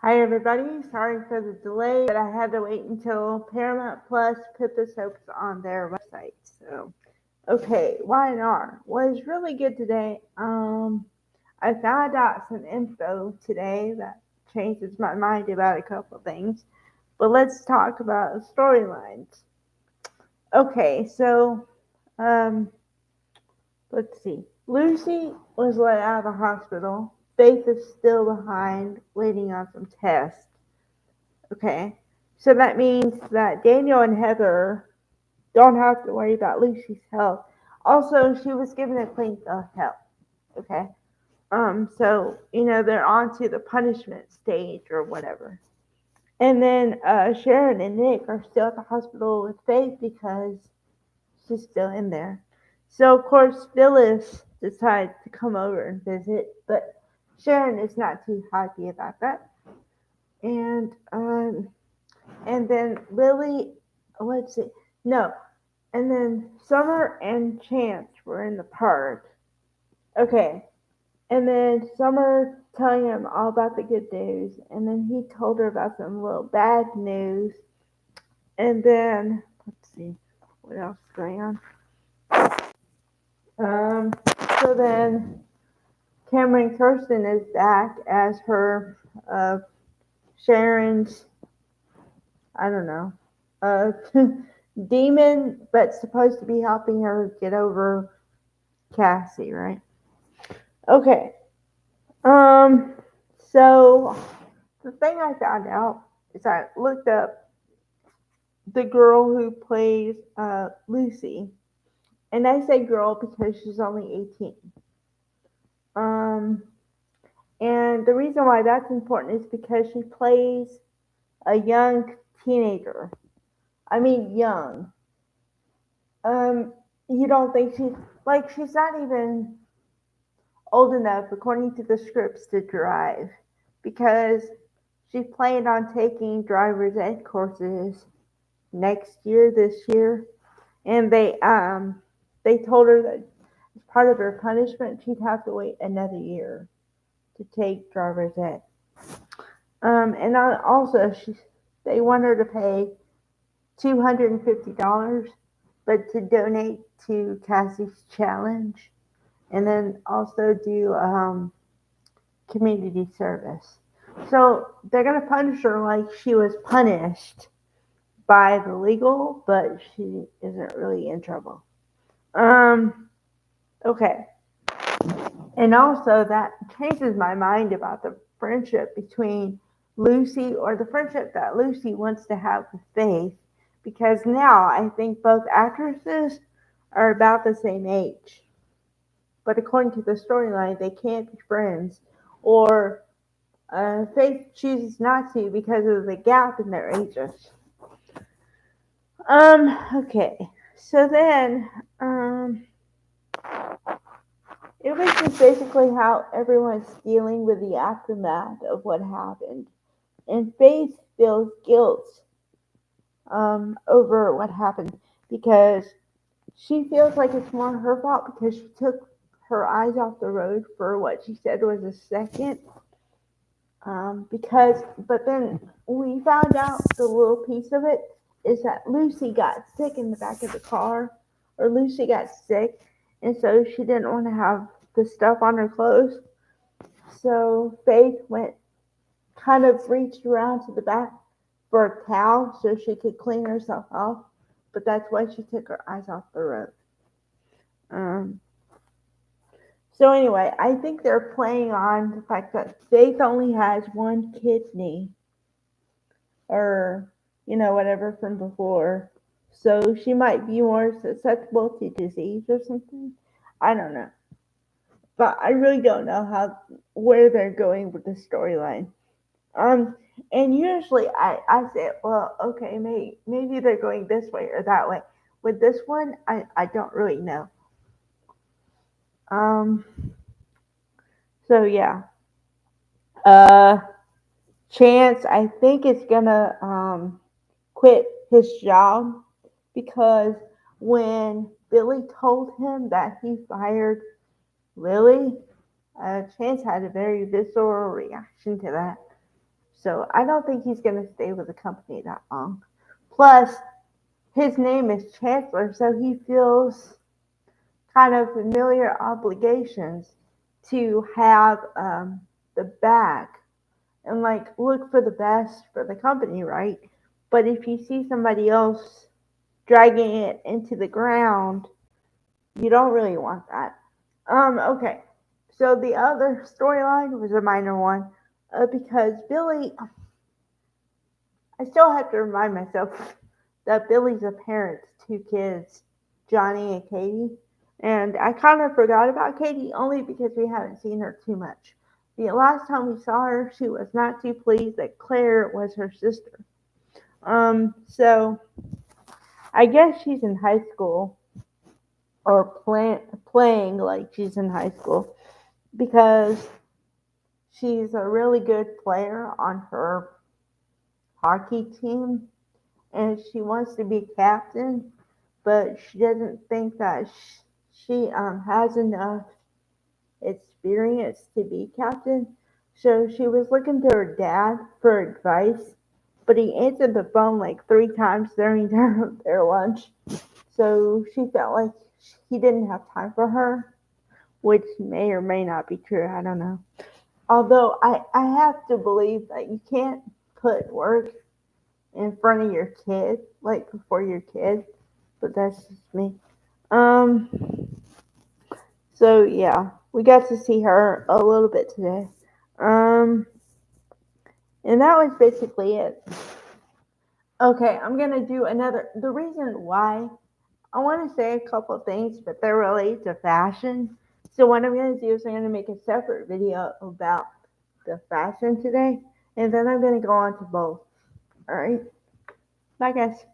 Hi everybody, sorry for the delay, but I had to wait until Paramount Plus put the soaps on their website. So, okay, Y&R was really good today. I found out some info today that changes my mind about a couple things. But let's talk about storylines. Okay, so um, let's see. Lucy was let out of the hospital. Faith is still behind, waiting on some tests. Okay. So that means that Daniel and Heather don't have to worry about Lucy's health. Also, she was given a clean bill of health. Okay. So they're on to the punishment stage or whatever. And then Sharon and Nick are still at the hospital with Faith because she's still in there. So of course Phyllis decides to come over and visit, but Sharon is not too happy about that. And and then Lily, let's see, no, and then Summer and Chance were in the park. Okay, and then Summer telling him all about the good news, and then he told her about some little bad news, and then let's see, what else is going on? Um, so then Cameron Kirsten is back as her Sharon's, I don't know, uh, demon, but supposed to be helping her get over Cassie, right? Okay. Um. So the thing I found out is I looked up the girl who plays Lucy, and I say girl because she's only 18. Um. And the reason why that's important is because she plays a young teenager. I mean, young. Um. You don't think she's not even old enough, according to the scripts, to drive because she planned on taking driver's ed courses next year, this year, and they told her that as part of her punishment, she'd have to wait another year to take driver's ed. And also, they want her to pay $250, but to donate to Cassie's challenge, and then also do community service. So they're gonna punish her like she was punished by the legal, but she isn't really in trouble. Um, okay. And also that changes my mind about the friendship between Lucy, or the friendship that Lucy wants to have with Faith, because now I think both actresses are about the same age. But according to the storyline, they can't be friends, or Faith chooses not to because of the gap in their ages. Okay. So then, it was just basically how everyone's dealing with the aftermath of what happened. And Faith feels guilt over what happened because she feels like it's more her fault because she took her eyes off the road for what she said was a second. But then we found out the little piece of it is that Lucy got sick in the back of the car, or Lucy got sick, and so she didn't want to have the stuff on her clothes. So Faith went, kind of reached around to the back for a towel so she could clean herself off, but that's why she took her eyes off the road. Um, so anyway, I think they're playing on the fact that Faith only has one kidney, or whatever from before, so she might be more susceptible to disease or something. I don't know, but I really don't know where they're going with the storyline. Um, and usually I say, well, okay, maybe they're going this way or that way. With this one, I don't really know. Um, so yeah. Uh, Chance, I think, is gonna quit his job because when Billy told him that he fired Lily, Chance had a very visceral reaction to that. So I don't think he's going to stay with the company that long. Plus, his name is Chancellor, so he feels kind of familiar obligations to have the back and like look for the best for the company, right? But if you see somebody else dragging it into the ground, you don't really want that. Okay. So the other storyline was a minor one because Billy, I still have to remind myself that Billy's a parent to two kids, Johnny and Katie. And I kind of forgot about Katie only because we haven't seen her too much. The last time we saw her, she was not too pleased that Claire was her sister. So I guess she's in high school or playing like she's in high school because she's a really good player on her hockey team and she wants to be captain, but she doesn't think that she has enough experience to be captain. So she was looking to her dad for advice, but he answered the phone like 3 times during their lunch. So she felt like he didn't have time for her, which may or may not be true. I don't know. Although I have to believe that you can't put work in front of your kid, like before your kid, but that's just me. Um, so yeah, we got to see her a little bit today. Um, and that was basically it. Okay, I'm gonna do another. The reason why I want to say a couple of things, but they're related to fashion. So what I'm gonna do is I'm gonna make a separate video about the fashion today, and then I'm gonna go on to both. All right, bye guys.